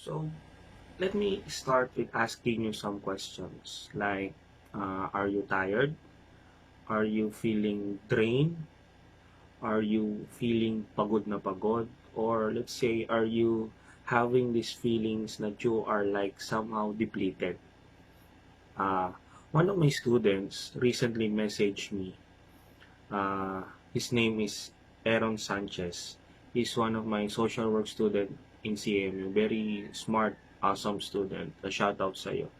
So, let me start with asking you some questions like, are you tired? Are you feeling drained? Are you feeling pagod na pagod? Or let's say, are you having these feelings that you are like somehow depleted? Uh, One of my students recently messaged me. Uh, his name is Aaron Sanchez. He's one of my social work student in CMU. Very smart, awesome student. A shout out sa'yo.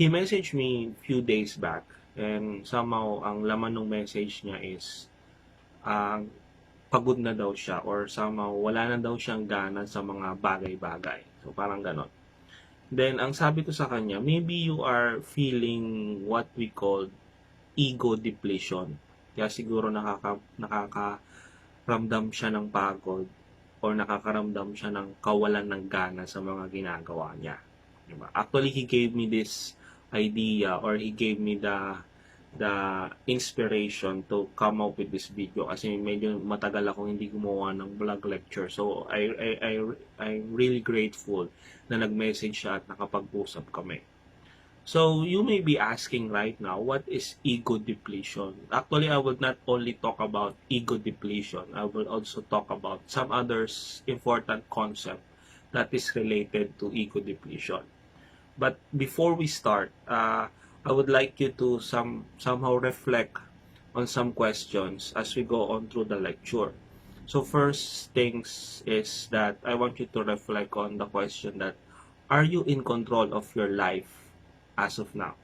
He messaged me few days back and somehow ang laman ng message niya is uh, pagod na daw siya or somehow wala na daw siyang gana sa mga bagay-bagay. So parang ganon. Then ang sabi ko sa kanya, maybe you are feeling what we call ego depletion. Kaya siguro nakakaramdam siya ng pagod or nakakaramdam siya ng kawalan ng gana sa mga ginagawa niya. Diba? Actually, he gave me this idea or he gave me the inspiration to come up with this video kasi medyo matagal akong hindi gumawa ng vlog lecture. So, I'm really grateful na nag-message siya at nakapag-usap kami. So, you may be asking right now, what is ego depletion? Actually, I will not only talk about ego depletion. I will also talk about some other important concept that is related to ego depletion. But before we start, I would like you to somehow reflect on some questions as we go on through the lecture. So first things is that I want you to reflect on the question that, are you in control of your life as of now?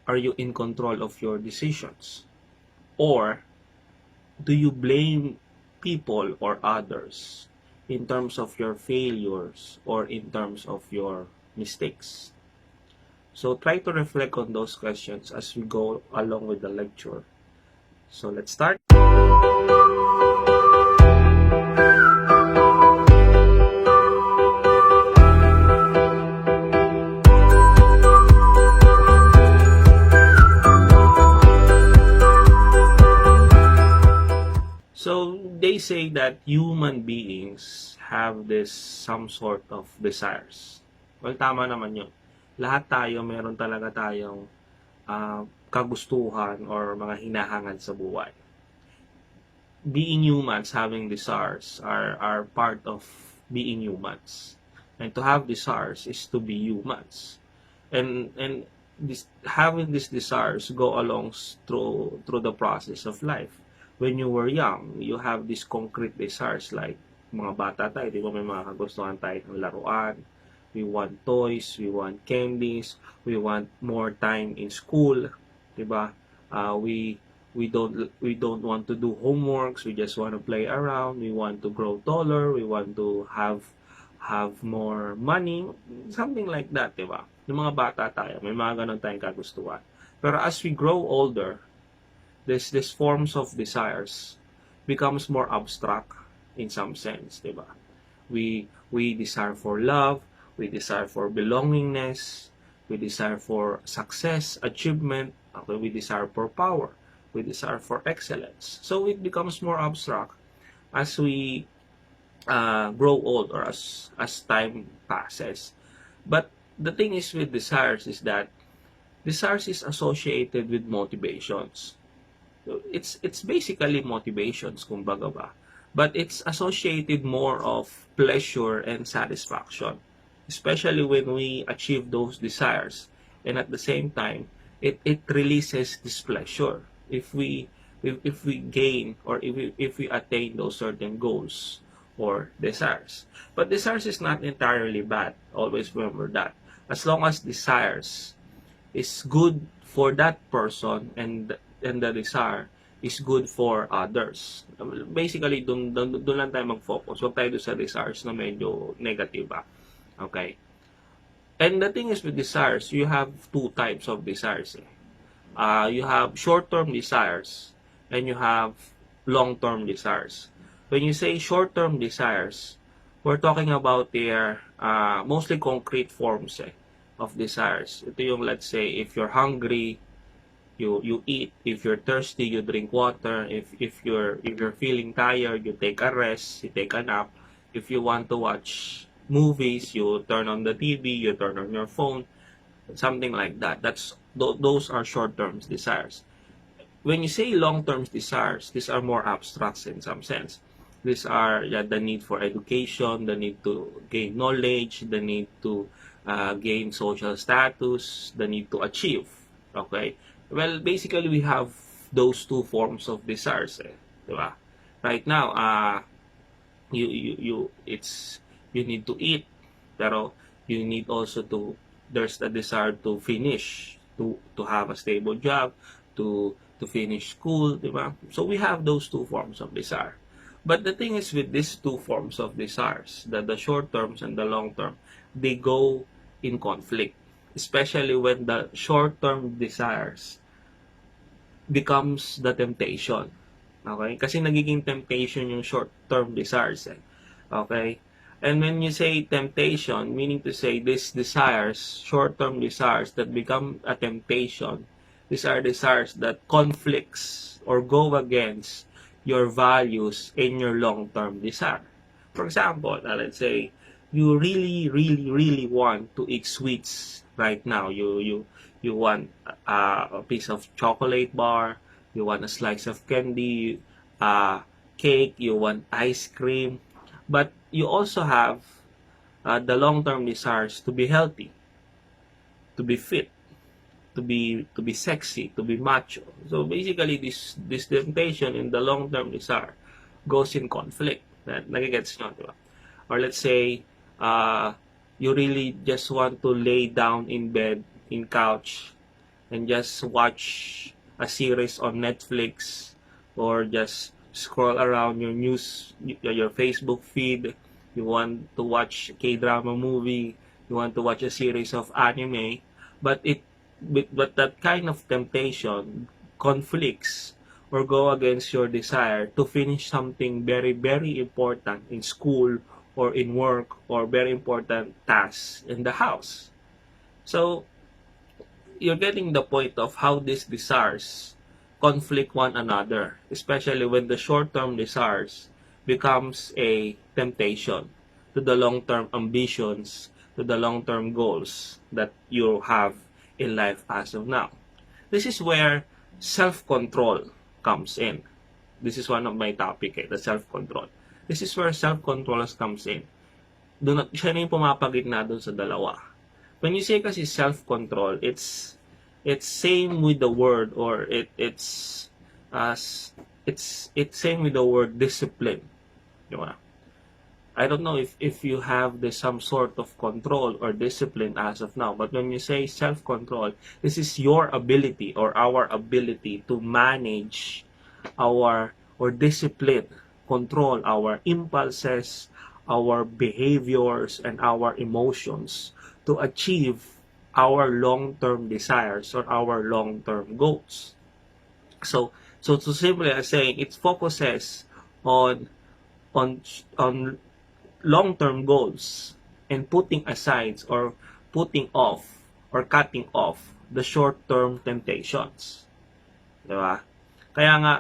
Are you in control of your decisions? Or do you blame people or others in terms of your failures or in terms of your mistakes? So try to reflect on those questions as we go along with the lecture. So let's start. So they say that human beings have this some sort of desires. Well, tama naman yun. Lahat tayo, meron talaga tayong kagustuhan or mga hinahangad sa buhay. Being humans, having desires are part of being humans. And to have desires is to be humans. And having these desires go along through the process of life. When you were young, you have these concrete desires like mga bata tayo, di ba may mga kagustuhan tayo ng laruan. We want toys, we want candies, we want more time in school, 'di ba? We don't want to do homeworks, we just want to play around, we want to grow taller, we want to have more money, something like that, 'di ba? Yung mga bata tayo, may mga ganun tayong kagustuhan. Pero as we grow older, this forms of desires becomes more abstract in some sense, 'di ba? We desire for love, we desire for belongingness, we desire for success, achievement, okay, we desire for power, we desire for excellence. So it becomes more abstract as we grow old or as time passes. But the thing is with desires is that desires is associated with motivations. So it's basically motivations, kumbaga ba. But it's associated more of pleasure and satisfaction. Especially when we achieve those desires, and at the same time, it releases displeasure if we gain or if we attain those certain goals or desires. But desires is not entirely bad. Always remember that. As long as desires is good for that person and the desire is good for others. Basically, dun lang tayo mag-focus. Huwag tayo doon sa desires na medyo negative ba. Okay? And the thing is with desires, you have two types of desires. You have short-term desires and you have long-term desires. When you say short-term desires, we're talking about their mostly concrete forms of desires. Ito yung, let's say, if you're hungry, you eat. If you're thirsty, you drink water. If you're feeling tired, you take a rest, you take a nap. If you want to watch movies, you turn on the TV, you turn on your phone, something like that. Those are short-term desires. When you say long-term desires, these are more abstract in some sense. These are the need for education, the need to gain knowledge, the need to gain social status, the need to achieve. Okay? Well, basically, we have those two forms of desires. Diba? Right now, you need to eat, pero you need also there's a desire to finish, to have a stable job, to finish school, diba? So we have those two forms of desire. But the thing is, with these two forms of desires, the short terms and the long term, they go in conflict, especially when the short term desires becomes the temptation. Okay? Kasi nagiging temptation yung short term desires. Okay? And when you say temptation, meaning to say these desires, short term desires that become a temptation, these are desires that conflicts or go against your values in your long-term desire. For example, let's say you really want to eat sweets right now. You want a piece of chocolate bar, you want a slice of candy, cake, you want ice cream, but you also have the long-term desires to be healthy, to be fit, to be sexy, to be macho. So basically, this temptation in the long-term desire goes in conflict. Nagigets nyo, diba? Or let's say, you really just want to lay down in bed, in couch, and just watch a series on Netflix, or just scroll around your your Facebook feed. You want to watch K-drama movie, you want to watch a series of anime, but that kind of temptation conflicts or go against your desire to finish something very important in school or in work, or very important tasks in the house. So you're getting the point of how these desires conflict one another, especially when the short-term desires becomes a temptation to the long-term ambitions, to the long-term goals that you have in life as of now. This is where self-control comes in. This is one of my topic, the self-control. This is where self-control comes in. Siya na yung pumapagitna doon sa dalawa. When you say kasi self-control, it's same with the word, or it's same with the word discipline. Diba? I don't know if you have some sort of control or discipline as of now, but when you say self-control, this is your ability or our ability to manage or discipline, control our impulses, our behaviors, and our emotions to achieve our long-term desires or our long-term goals. So to simply saying, it focuses on long-term goals and putting aside or putting off or cutting off the short-term temptations. Diba? Kaya nga,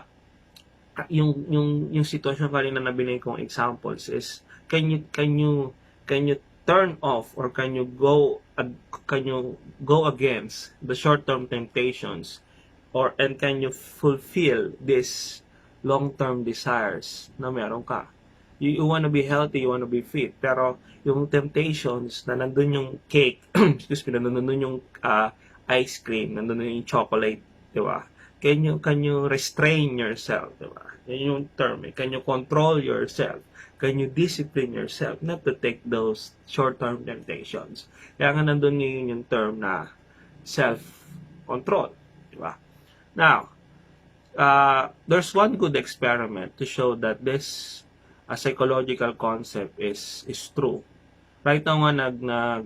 yung sitwasyon kanina na binigay kong examples is, can you turn off, or can you go against the short-term temptations, and can you fulfill these long-term desires na meron ka? You want to be healthy, you want to be fit, pero yung temptations na nandun yung cake, excuse me, nandun yung ice cream, nandun yung chocolate, di ba? Can you restrain yourself, di ba? Yan yung term, Can you control yourself? Can you discipline yourself not to take those short-term temptations? Kaya nga nandun yung term na self-control, di ba? Now, there's one good experiment to show that this psychological concept is true. Right now nga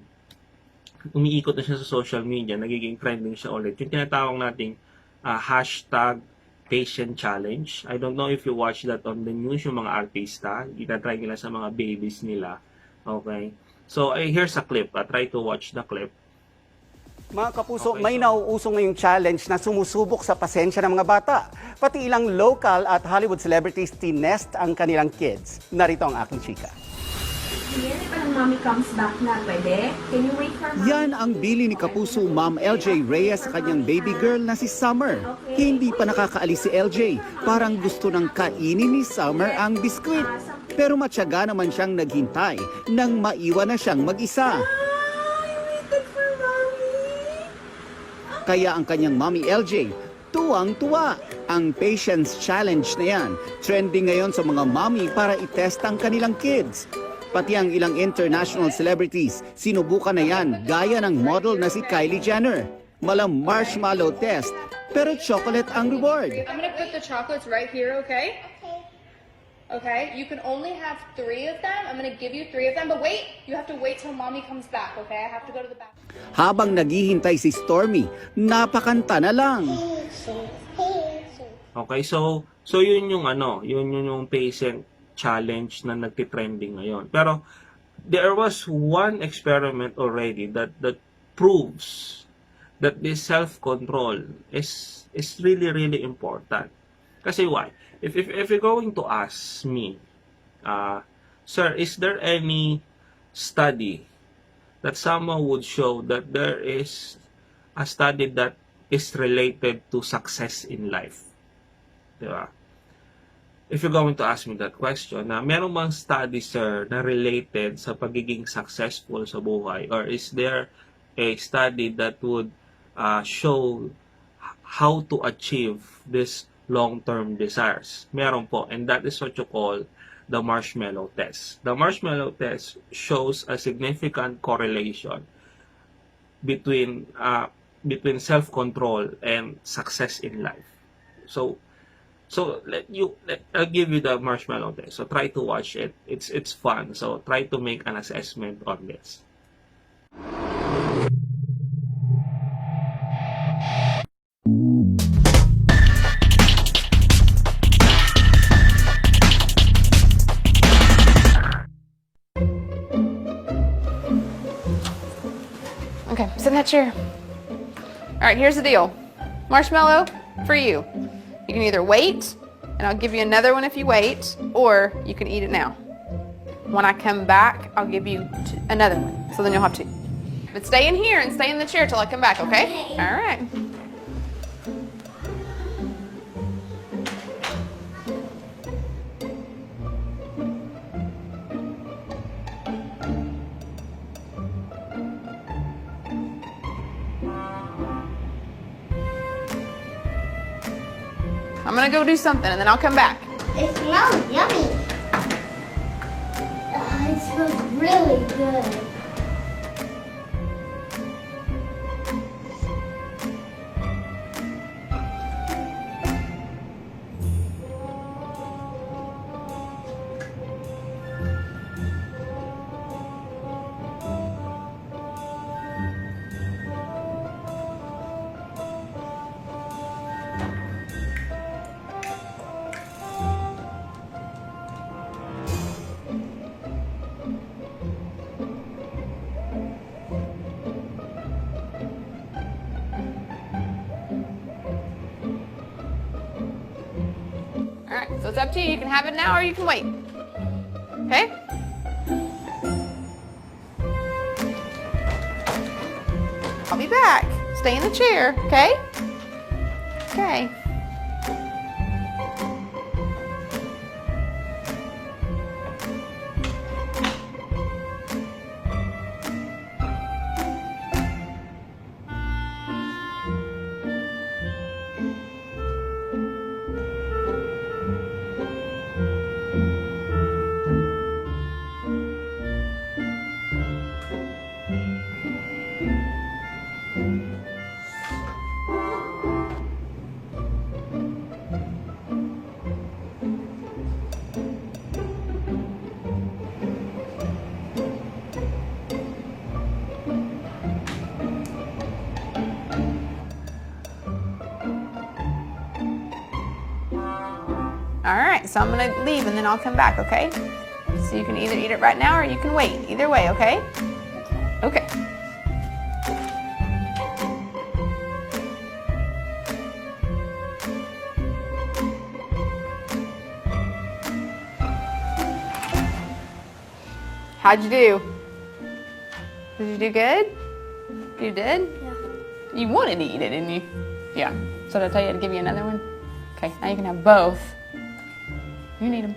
umiikot na siya sa social media, nagiging trending siya ulit. Yung tinatawag nating hashtag patient challenge. I don't know if you watch that on the news, yung mga artista, itatry nila sa mga babies nila. Okay? So, here's a clip. Try to watch the clip. Mga kapuso, may nauusong ngayong challenge na sumusubok sa pasensya ng mga bata. Pati ilang local at Hollywood celebrities tinest ang kanilang kids. Narito ang aking chika. here parang mommy comes back na, pwede? Can you wait for mommy? Yan ang bili ni Kapuso Ma'am LJ Reyes sa kanyang baby girl na si Summer. Hindi pa nakakaalis si LJ. Parang gusto nang kainin ni Summer ang biskwit. Pero matyaga naman siyang naghintay nang maiwan na siyang mag-isa. Kaya ang kanyang Mommy LJ, tuwang-tuwa. Ang patience challenge na yan, trending ngayon sa mga mommy para itest ang kanilang kids. Pati ang ilang international celebrities, sinubukan na yan gaya ng model na si Kylie Jenner. Malang marshmallow test, pero chocolate ang reward. I'm gonna put the chocolates right here, okay? Okay, you can only have 3 of them. I'm gonna give you 3 of them, but wait, you have to wait till mommy comes back, okay? I have to go to the bathroom. Habang naghihintay si Stormy, napakanta na lang. Okay, so yun yung yung patient challenge na nagti-trending ngayon. Pero there was one experiment already that proves that this self-control is really important. Kasi why? If you're going to ask me, sir, is there any study that someone would show that there is a study that is related to success in life? Diba? If you're going to ask me that question, na meron bang study, sir, na related sa pagiging successful sa buhay? Or is there a study that would show how to achieve this long-term desires? Meron po, and that is what you call the marshmallow test. The marshmallow test shows a significant correlation between self-control and success in life. So I'll give you the marshmallow test. So try to watch it. It's fun. So try to make an assessment on this. Okay, sit in that chair. All right, here's the deal. Marshmallow for you. You can either wait, and I'll give you another one if you wait, or you can eat it now. When I come back, I'll give you another one, so then you'll have 2. But stay in here and stay in the chair till I come back, okay? All right. I'm gonna go do something and then I'll come back. It smells yummy. It smells really good. All right, so it's up to you. You can have it now or you can wait. Okay? I'll be back. Stay in the chair, okay? Okay. All right, so I'm gonna leave and then I'll come back, okay? So you can either eat it right now or you can wait. Either way, okay? Okay. How'd you do? Did you do good? You did? Yeah. You wanted to eat it, didn't you? Yeah. So did I tell you to give you another one? Okay, now you can have both. You need them.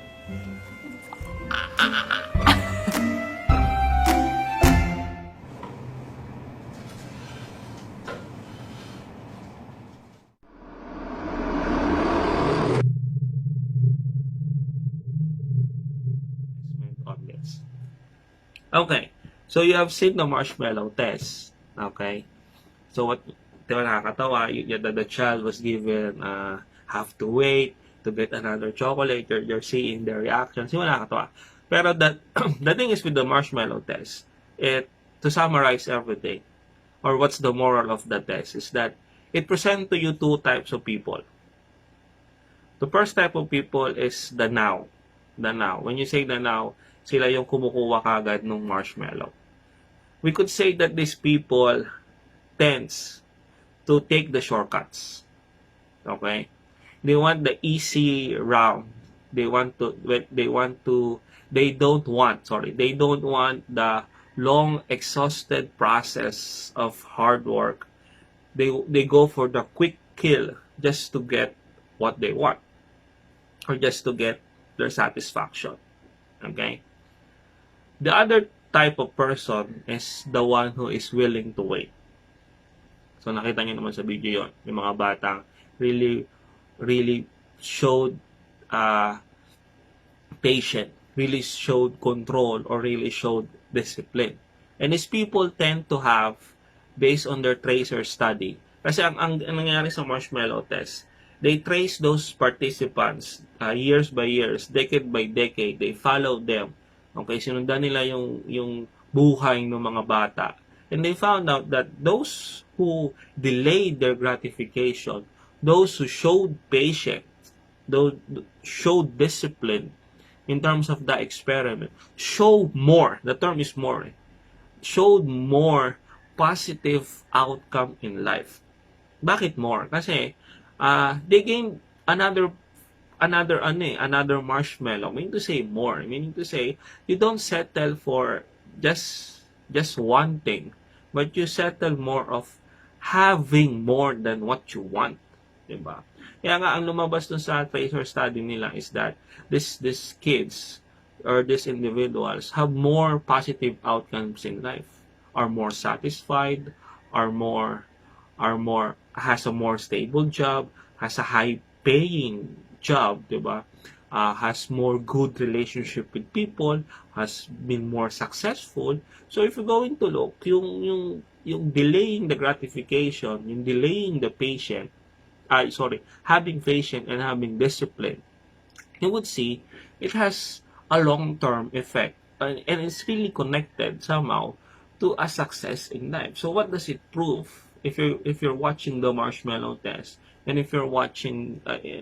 On this. Okay. So you have seen the marshmallow test. Okay. So what, di ba nakakatawa, the child was given, have to wait to get another chocolate. You're seeing their reactions. Di ba nakakatawa? Pero that, the thing is with the marshmallow test, to summarize everything, or what's the moral of the test, is that it presents to you two types of people. The first type of people is the now. The now. When you say the now, sila yung kumukuha kagad ng marshmallow. We could say that these people tends to take the shortcuts. Okay? They want the easy route. They don't want the long exhausted process of hard work. They go for the quick kill just to get what they want, or just to get their satisfaction. Okay? The other type of person is the one who is willing to wait. So nakita niyo naman sa video yon, yung mga batang really showed patient, really showed control, or really showed discipline. And these people tend to have, based on their tracer study, kasi ang nangyari sa marshmallow test, they trace those participants years by years, decade by decade. They follow them. Okay, sinundan nila yung buhay ng mga bata. And they found out that those who delayed their gratification, those who showed patience, those showed discipline in terms of the experiment, showed more, the term is more, showed more positive outcome in life. Bakit more? Kasi they gained another marshmallow, meaning to say more, meaning to say you don't settle for just one thing, but you settle more of having more than what you want, diba? Kaya nga ang lumabas dun sa tracer study nila is that these kids or these individuals have more positive outcomes in life, are more satisfied, has a more stable job, has a high paying job, diba? Has more good relationship with people, has been more successful. So if you're going to look, yung delaying the gratification, yung delaying the patient, having patience and having discipline, you would see it has a long-term effect, and it's really connected somehow to a success in life. So what does it prove? If you're watching the marshmallow test, and if you're watching,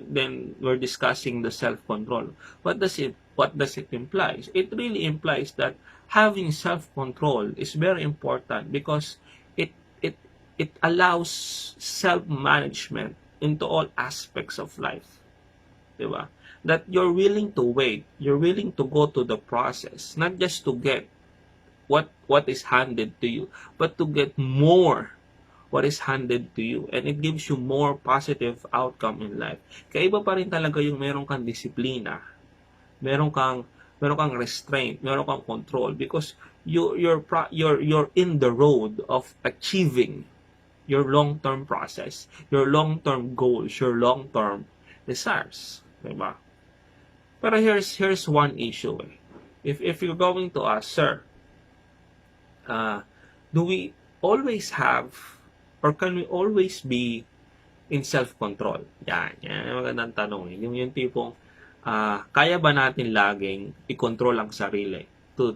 then we're discussing the self-control. What does it imply? It really implies that having self-control is very important because it allows self-management into all aspects of life. Diba? That you're willing to wait, you're willing to go to the process, not just to get what is handed to you, but to get more what is handed to you, and it gives you more positive outcome in life. Kaya iba pa rin talaga yung meron kang disiplina, meron kang restraint, meron kang control, because you're in the road of achieving your long-term process, your long-term goals, your long-term desires, diba? Pero here's one issue. If you're going to ask, sir, do we always have, or can we always be in self-control? Yan magandang tanong. Yung tipong, kaya ba natin laging i-control ang sarili to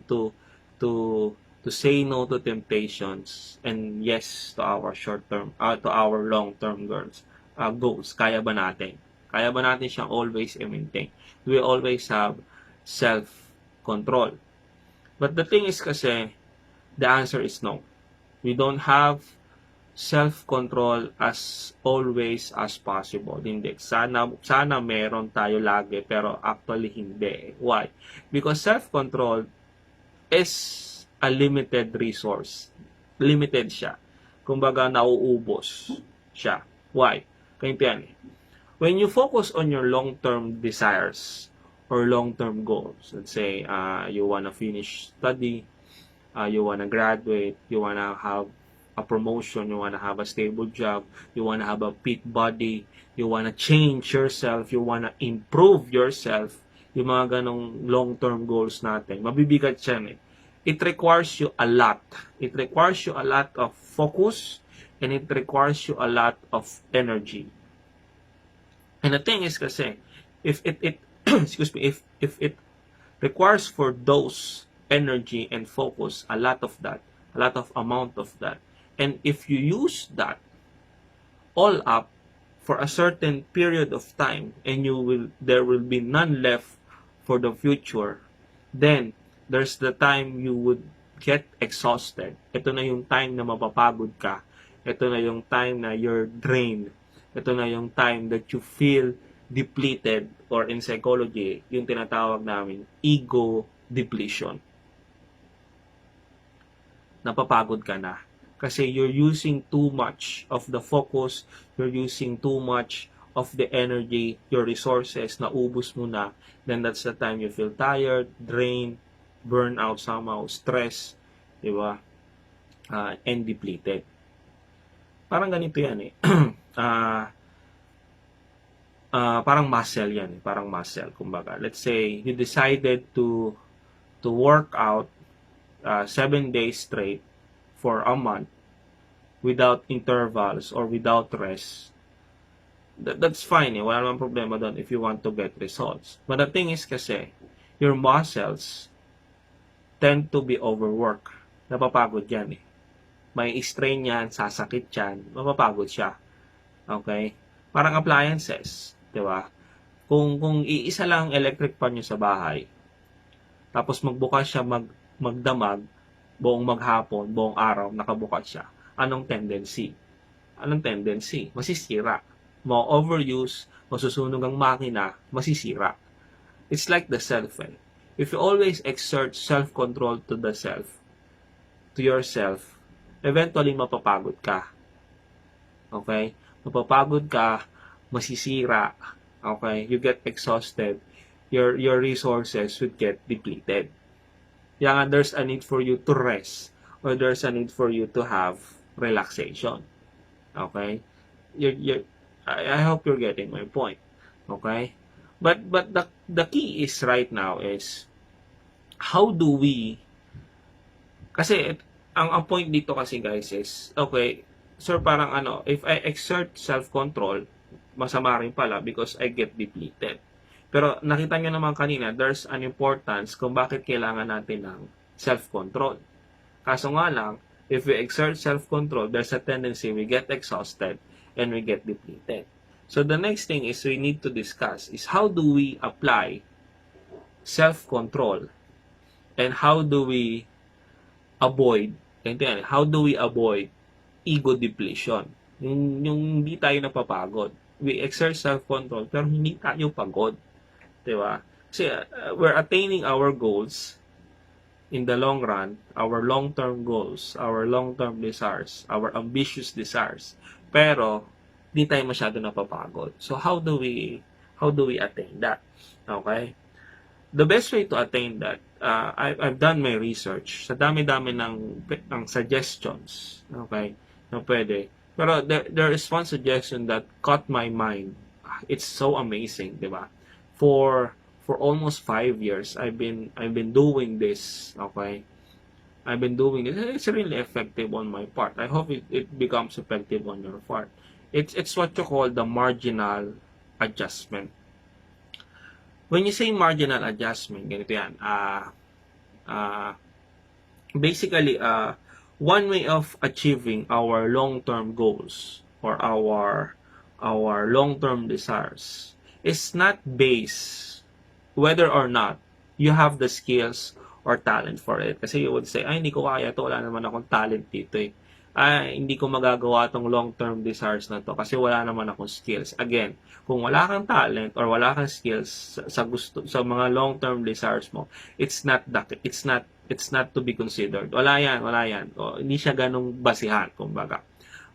say no to temptations and yes to our short-term, to our long-term goals? Kaya ba natin? Kaya ba natin siyang always i-maintain? Do we always have self-control? But the thing is kasi, the answer is no. We don't have self-control as always as possible. Hindi. Sana meron tayo lagi, pero actually hindi. Why? Because self-control is a limited resource. Limited siya. Kumbaga, nauubos siya. Why? Ganito yan eh. When you focus on your long-term desires or long-term goals, let's say you wanna finish study, you wanna graduate, you wanna have a promotion, you wanna have a stable job, you wanna have a fit body, you wanna change yourself, you wanna improve yourself, yung mga ganong long-term goals natin, mabibigat siya eh. It requires you a lot. It requires you a lot of focus, and it requires you a lot of energy. And the thing is kasi, if it excuse me, if it requires for those energy and focus, a lot of that, a lot of amount of that, and if you use that all up for a certain period of time, and there will be none left for the future, then there's the time you would get exhausted. Ito na yung time na mapapagod ka. Ito na yung time na you're drained. Ito na yung time that you feel depleted, or in psychology, yung tinatawag namin ego depletion. Napapagod ka na. Kasi you're using too much of the focus, you're using too much of the energy, your resources, naubos mo na, then that's the time you feel tired, drained, burnout somehow, stress, di ba? And depleted. Parang ganito yan eh. Parang muscle yan eh. Parang muscle, kumbaga. Let's say, you decided to work out 7 days straight for a month without intervals or without rest. That's fine eh. Wala namang problema doon if you want to get results. But the thing is kasi, your muscles tend to be overworked. Napapagod yan eh. May strain yan, sasakit yan, mapapagod siya. Okay? Parang appliances, di ba? Kung iisa lang electric fan nyo sa bahay, tapos magbukas siya magdamag, buong maghapon, buong araw, nakabukas siya. Anong tendency? Anong tendency? Masisira. Ma-overuse, masusunog ang makina, masisira. It's like the self eh. If you always exert self-control to the self, to yourself, eventually mapapagod ka. Okay? Mapapagod ka, masisira. Okay? You get exhausted. Your resources would get depleted. Kaya there's a need for you to rest, or there's a need for you to have relaxation. Okay? I hope you're getting my point. Okay? But the key is right now is how do we, kasi ang point dito kasi guys is, okay, sir, parang if I exert self-control, masama rin pala because I get depleted. Pero nakita nyo naman kanina, there's an importance kung bakit kailangan natin ng self-control. Kaso nga lang, if we exert self-control, there's a tendency we get exhausted and we get depleted. So the next thing is we need to discuss is how do we apply self-control and how do we avoid, how do we avoid ego depletion? Yung hindi tayo napapagod. We exert self-control pero hindi tayo pagod. Diba? Kasi we're attaining our goals in the long run, our long-term goals, our long-term desires, our ambitious desires. Pero hindi tayo masyado napapagod. So how do we attain that? Okay? The best way to attain that, I've done my research. Sa dami-dami ng suggestions, okay, na pwede. Pero there is one suggestion that caught my mind. It's so amazing, di ba? For almost 5 years, I've been doing this, okay? I've been doing this. It's really effective on my part. I hope it becomes effective on your part. It's what you call the marginal adjustment. When you say marginal adjustment, ganito yan. Basically, one way of achieving our long-term goals or our long-term desires is not based whether or not you have the skills or talent for it. Kasi you would say, ay, hindi ko kaya to, wala naman akong talent dito eh. Ay, hindi ko magagawa tong long-term desires na to kasi wala naman akong skills. Again, kung wala kang talent or wala kang skills sa mga long-term desires mo, it's not It's not to be considered. Wala yan. O, hindi siya ganong basihan, kumbaga.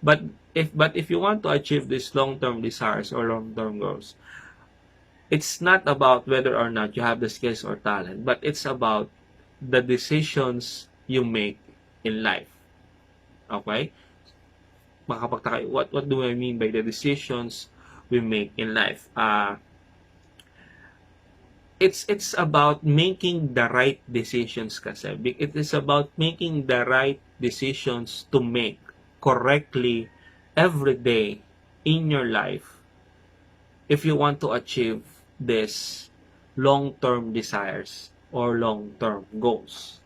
But if you want to achieve these long-term desires or long-term goals, it's not about whether or not you have the skills or talent, but it's about the decisions you make in life. Okay? Makapagtaka, what do I mean by the decisions we make in life? It's about making the right decisions kasi. It is about making the right decisions to make correctly every day in your life if you want to achieve this long-term desires or long-term goals.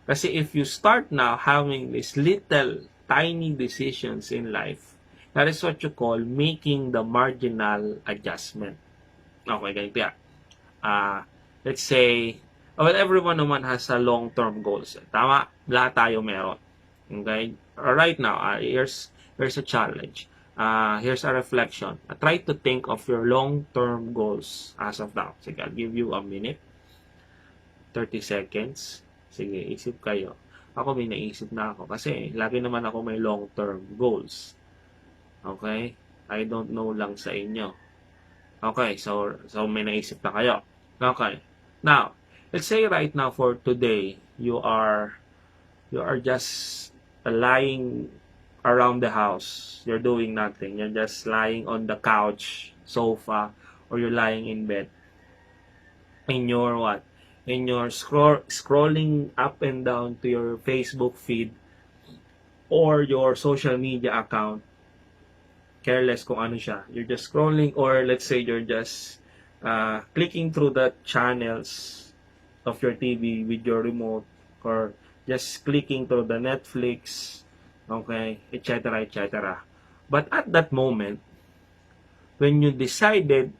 Kasi if you start now having these little tiny decisions in life, that is what you call making the marginal adjustment. Okay, ganito yan. Let's say, well, everyone naman has a long-term goals. Tama? Lahat tayo meron. Okay? Right now, here's a challenge. Here's a reflection. Try to think of your long-term goals as of now. Sige, I'll give you a minute. 30 seconds. Sige, isip kayo. Ako may naisip na ako kasi lagi naman ako may long-term goals. Okay? I don't know lang sa inyo. Okay, so may naisip na kayo. Okay. Now, let's say right now for today, you are just lying around the house. You're doing nothing. You're just lying on the couch, sofa, or you're lying in bed. In your what? In your scrolling up and down to your Facebook feed or your social media account. Careless kung ano siya. You're just scrolling, or let's say you're just clicking through the channels of your TV with your remote, or just clicking through the Netflix, okay, etc., etc. But at that moment, when you decided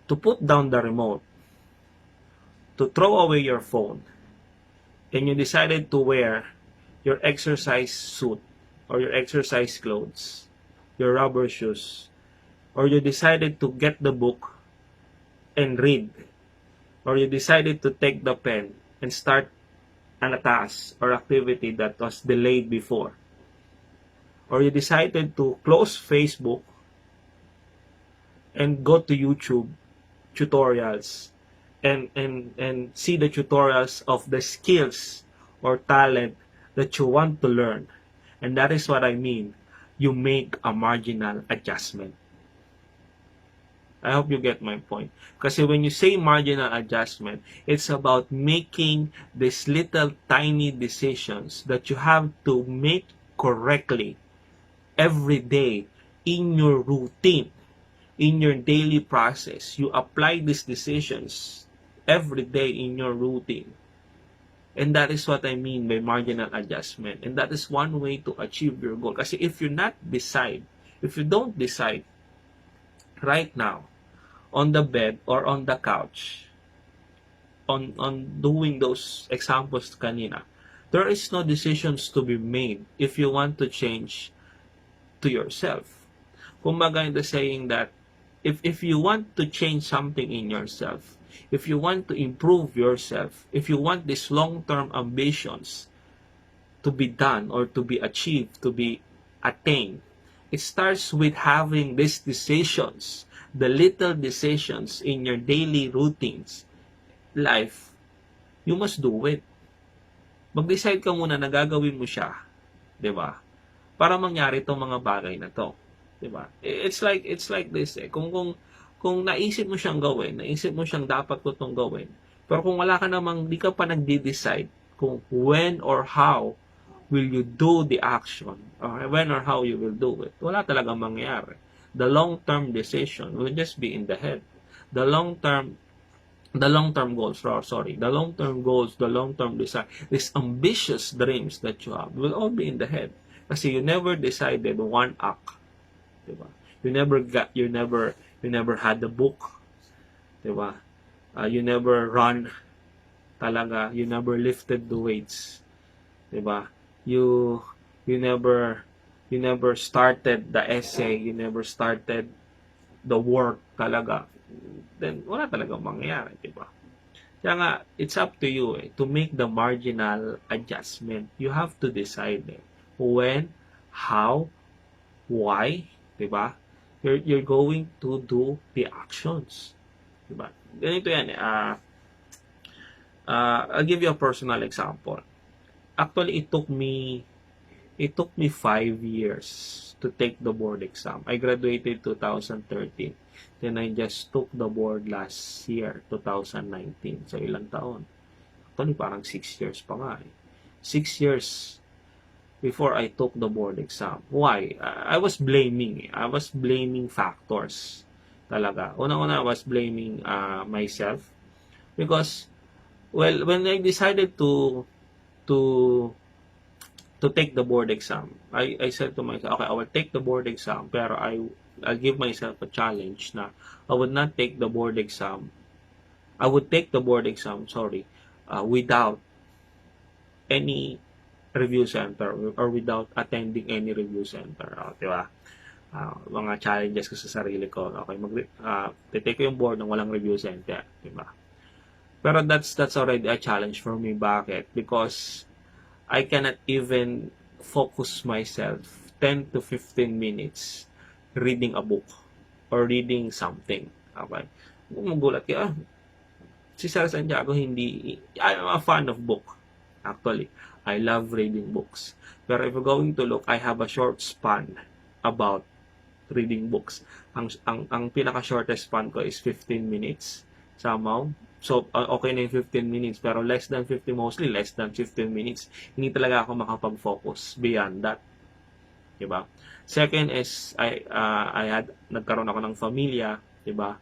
to put down the remote, to throw away your phone, and you decided to wear your exercise suit or your exercise clothes, your rubber shoes, or you decided to get the book and read, or you decided to take the pen and start a task or activity that was delayed before, or you decided to close Facebook and go to YouTube tutorials and see the tutorials of the skills or talent that you want to learn. And that is what I mean. You make a marginal adjustment. I hope you get my point. Kasi when you say marginal adjustment, it's about making these little tiny decisions that you have to make correctly every day in your routine, in your daily process. You apply these decisions every day in your routine. And that is what I mean by marginal adjustment. And that is one way to achieve your goal. Kasi if you don't decide right now, on the bed or on the couch, on doing those examples kanina, there is no decisions to be made if you want to change to yourself. Kumbaga, the saying that if you want to change something in yourself, if you want to improve yourself, if you want these long-term ambitions to be done or to be achieved, to be attained, it starts with having these decisions, the little decisions in your daily routines, life. You must do it. Mag-decide ka muna na gagawin mo siya, 'di ba? Para mangyari itong mga bagay na 'to, 'di ba? It's like this eh. Kung naisip mo siyang gawin, naisip mo siyang dapat ko itong gawin. Pero kung wala ka namang, di ka pa nagde-decide kung when or how will you do the action, or when or how you will do it, wala talagang mangyayari. The long-term decision will just be in the head. The long-term goals, the long-term desire, these ambitious dreams that you have will all be in the head. Kasi you never decided one act, diba? You never had the book, diba? You never run talaga. You never lifted the weights, diba? You never started the essay, you never started the work talaga, then wala talagang mangyayari, diba? Kaya nga, it's up to you to make the marginal adjustment. You have to decide when, how, why, diba? You're going to do the actions. Diba? Ganito yan. I'll give you a personal example. Actually, it took me 5 years to take the board exam. I graduated 2013. Then I just took the board last year, 2019. So, ilang taon? Actually, parang 6 years pa nga. 6 years before I took the board exam. Why? I was blaming. I was blaming factors. Talaga. Una-una, I was blaming myself. Because, well, when I decided to take the board exam, I said to myself, okay, I will take the board exam, pero I'll give myself a challenge na I would not take the board exam. I would take the board exam, without any review center or without attending any review center. Diba? Mga challenges ko sa sarili ko. Okay, take ko yung board ng walang review center. Diba? Pero that's already a challenge for me. Bakit? Because I cannot even focus myself 10 to 15 minutes reading a book or reading something. Okay? Magulat ka, si Sir Santiago, I'm a fan of book. Actually, I love reading books. Pero if you're going to look, I have a short span about reading books. Ang pinaka-shortest span ko is 15 minutes. Somehow. So, okay na yung 15 minutes, pero mostly less than 15 minutes. Hindi talaga ako makapag-focus beyond that. Diba? Second is, nagkaroon ako ng familia, diba?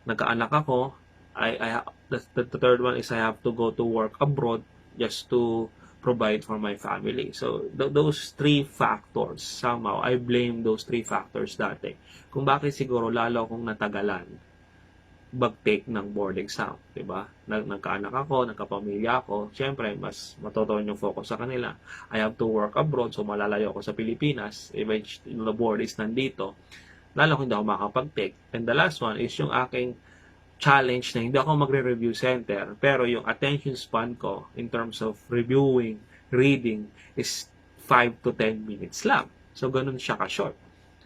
Nagkaanak ako. The third one is I have to go to work abroad just to provide for my family. So, those three factors, somehow, I blame those three factors dati. Kung bakit siguro lalo akong natagalan mag-take ng board exam, diba? Nagkaanak ako, nagkapamilya ako, syempre, mas matutuon yung focus sa kanila. I have to work abroad, so malalayo ako sa Pilipinas. Eventually, the board is nandito. Lalo kung hindi ako makapag-take. And the last one is yung aking challenge na hindi ako magre-review center, pero yung attention span ko in terms of reviewing, reading, is 5 to 10 minutes lang. So, ganun siya ka-short.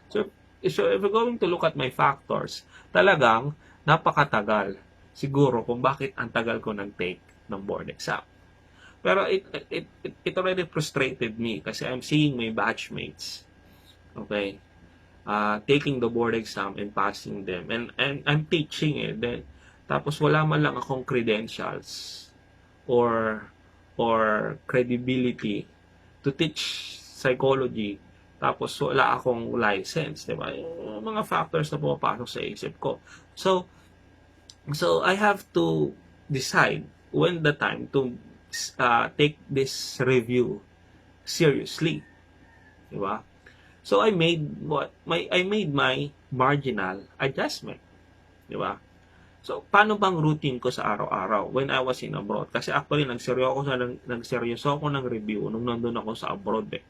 So if you're going to look at my factors, talagang napakatagal siguro kung bakit ang tagal ko nag-take ng board exam. Pero it already frustrated me kasi I'm seeing my batchmates, okay, taking the board exam and passing them. And I'm teaching it. Then, tapos wala man lang akong credentials or credibility to teach psychology. Tapos wala akong license, diba? Yung mga factors na pumapasok sa isip ko. So I have to decide when the time to take this review seriously, diba? So I made my marginal adjustment, diba? So paano bang routine ko sa araw-araw when I was in abroad? Kasi actually nagseryoso ako ng review nung nandun ako sa abroad eh.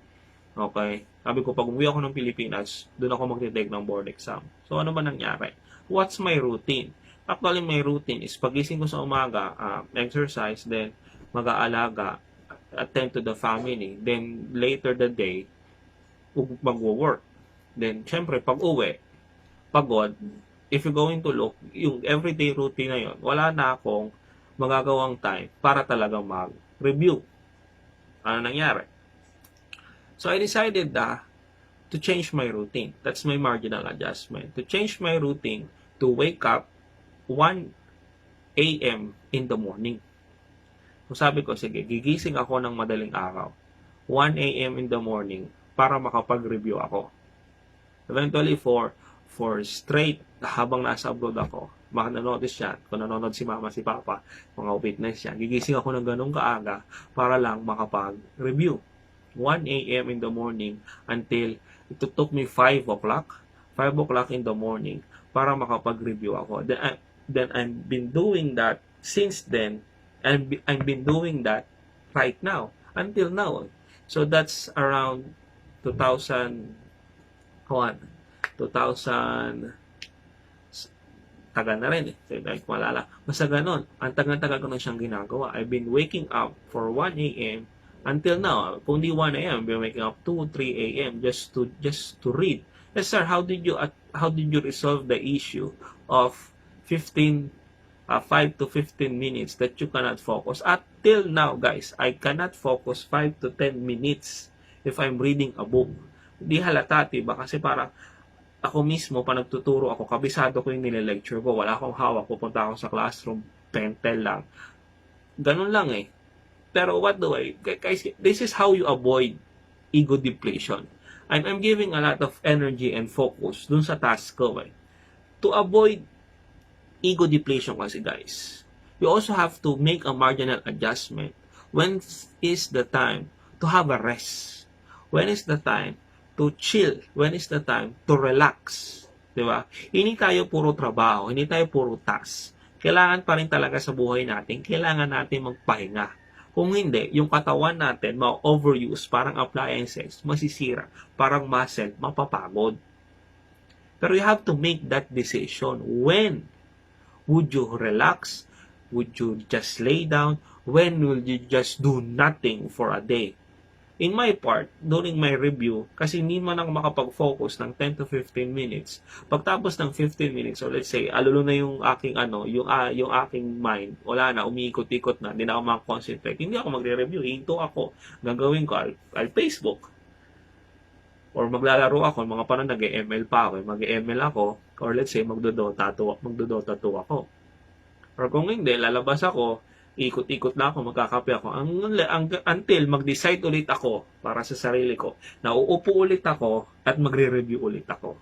Okay? Sabi ko, pag umuwi ako ng Pilipinas, doon ako magte-take ng board exam. So, ano ba nangyari? What's my routine? Actually, my routine is pagising ko sa umaga, exercise, then mag-aalaga, attend to the family, then later the day, mag-work. Then, syempre, pag uwi, pagod, if you're going to look, yung everyday routine na yun, wala na akong magagawang time para talaga mag-review. Ano nangyari? So, I decided to change my routine. That's my marginal adjustment. To change my routine to wake up 1 a.m. in the morning. So, sabi ko, sige, gigising ako ng madaling araw. 1 a.m. in the morning para makapag-review ako. Eventually, for straight, habang nasa abroad ako, makanonotice yan. Kung nanonood si mama, si papa, mga witness yan. Gigising ako ng ganong kaaga para lang makapag-review. 1 a.m. in the morning until it took me 5 o'clock in the morning para makapag-review ako. Then I've been doing that since then, and I've been doing that right now, until now. So that's around 2000, tagal na rin eh. So, like, malala. Basta ganun. Ang tagal-tagal ko na siyang ginagawa. I've been waking up for 1 a.m. until now. Kung di 1 a.m., I've been waking up 2, 3 a.m. just to read. Yes, sir, how did you resolve the issue of 5 to 15 minutes that you cannot focus? Till now, guys, I cannot focus 5 to 10 minutes if I'm reading a book. Di halata, diba? Kasi parang ako mismo, pa nagtuturo ako, kabisado ko yung nile-lecture ko, wala akong hawak, pupunta ako sa classroom, pentel lang. Ganun lang eh. Pero guys, this is how you avoid ego depletion. I'm giving a lot of energy and focus dun sa task ko eh. To avoid ego depletion kasi guys, you also have to make a marginal adjustment. When is the time to have a rest? When is the time to chill? When is the time to relax? Diba? Hindi tayo puro trabaho, hindi tayo puro task. Kailangan pa rin talaga sa buhay natin, kailangan natin magpahinga. Kung hindi, yung katawan natin, ma-overuse, parang appliances, masisira, parang muscle, mapapagod. Pero you have to make that decision. When would you relax? Would you just lay down? When will you just do nothing for a day? In my part, during my review, kasi hindi man ako makapag-focus ng 10 to 15 minutes. Pagtapos ng 15 minutes, so let's say, alulo na yung aking yung aking mind, wala na, umiikot-ikot na, hindi na ako makakonsentrate. Hindi ako magre-review, hinto ako. Gagawin ko, I'll Facebook. Or maglalaro ako, mga parang nag-ML pa ako, mag-ML ako, or let's say, magdodota 2 ako. Or kung hindi, lalabas ako, ikot-ikot na ako, magkakape ako, until mag-decide ulit ako para sa sarili ko, na uupo ulit ako at magre-review ulit ako.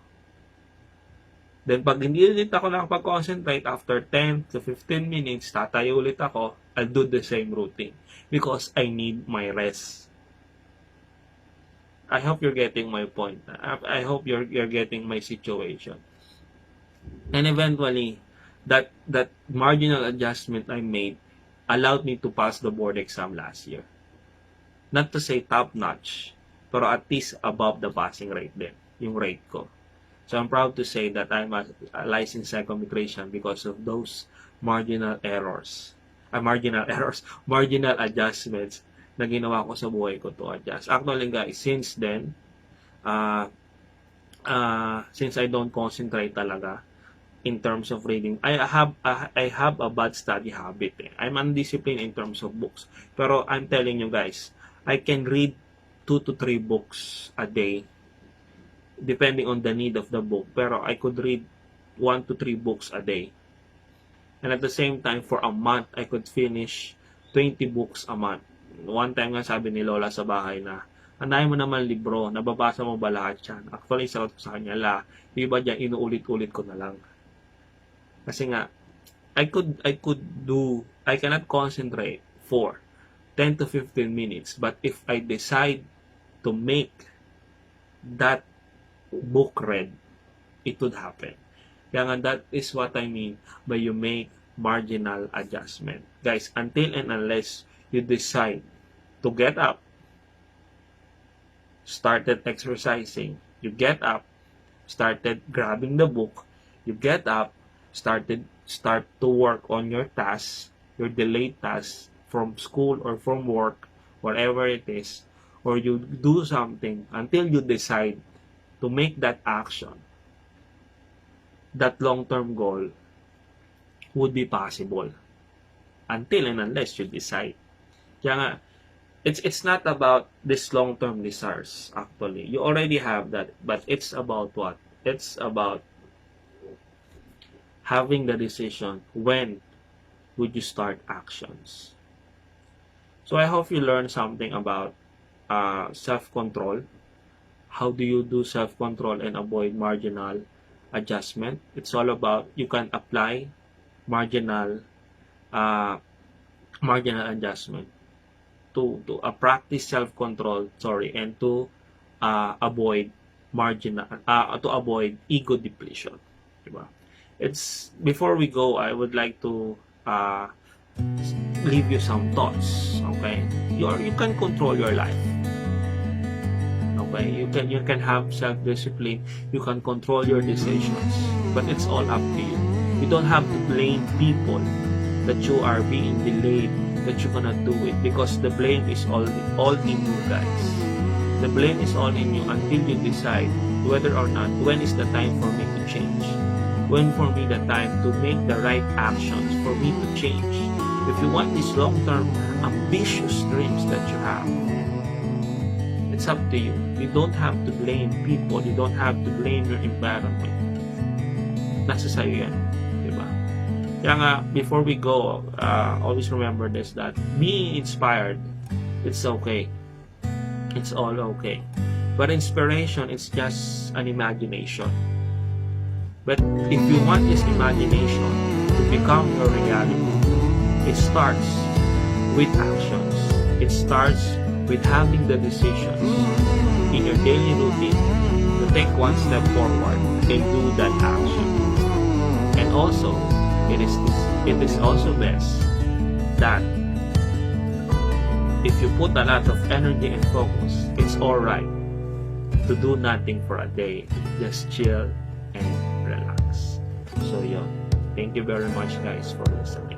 Then, pag hindi ulit ako nakapag-concentrate, after 10 to 15 minutes, tatayo ulit ako, I'll do the same routine because I need my rest. I hope you're getting my point. I hope you're getting my situation. And eventually, that marginal adjustment I made allowed me to pass the board exam last year. Not to say top-notch, pero at least above the passing rate din, yung rate ko. So I'm proud to say that I'm a licensed psychometrician because of those marginal adjustments na ginawa ko sa buhay ko to adjust. Actually guys, since then, since I don't concentrate talaga, in terms of reading, I have a bad study habit. I'm undisciplined in terms of books. Pero I'm telling you guys, I can read 2 to 3 books a day, depending on the need of the book. Pero I could read 1 to 3 books a day. And at the same time, for a month, I could finish 20 books a month. One time nga sabi ni Lola sa bahay na, anayin mo naman libro, nababasa mo ba lahat yan? Actually, sagot ko sa kanya, di ba dyan, inuulit-ulit ko na lang. Kasi nga, I cannot concentrate for 10 to 15 minutes. But if I decide to make that book read, it would happen. Kaya nga, that is what I mean by you make marginal adjustment. Guys, until and unless you decide to get up, started exercising, you get up, started grabbing the book, you get up, start to work on your tasks, your delayed tasks from school or from work, whatever it is, or you do something until you decide to make that action, that long-term goal would be possible. Until and unless you decide. Kaya nga, it's not about this long-term desires, actually. You already have that, but it's about what? It's about having the decision when would you start actions. So I hope you learned something about self-control. How do you do self-control and avoid marginal adjustment? It's all about you can apply marginal adjustment to practice self-control, and to avoid ego depletion. Diba? Before we go, I would like to leave you some thoughts. Okay, you can control your life. Okay, you can have self-discipline. You can control your decisions, but it's all up to you. You don't have to blame people that you are being delayed, that you cannot do it, because the blame is all in you, guys. The blame is all in you until you decide whether or not when is the time for me to change. When for me the time to make the right actions for me to change. If you want these long-term ambitious dreams that you have, it's up to you. You don't have to blame people. You don't have to blame your environment. Nasa sa'yo yan. Diba? Kaya nga, before we go, always remember this, that being inspired, it's okay. It's all okay. But inspiration, it's just an imagination. But if you want this imagination to become your reality, it starts with actions. It starts with having the decisions in your daily routine to take one step forward and do that action. And also, it is also best that if you put a lot of energy and focus, it's alright to do nothing for a day. Just chill and relax. So yun. Thank you very much, guys, for listening.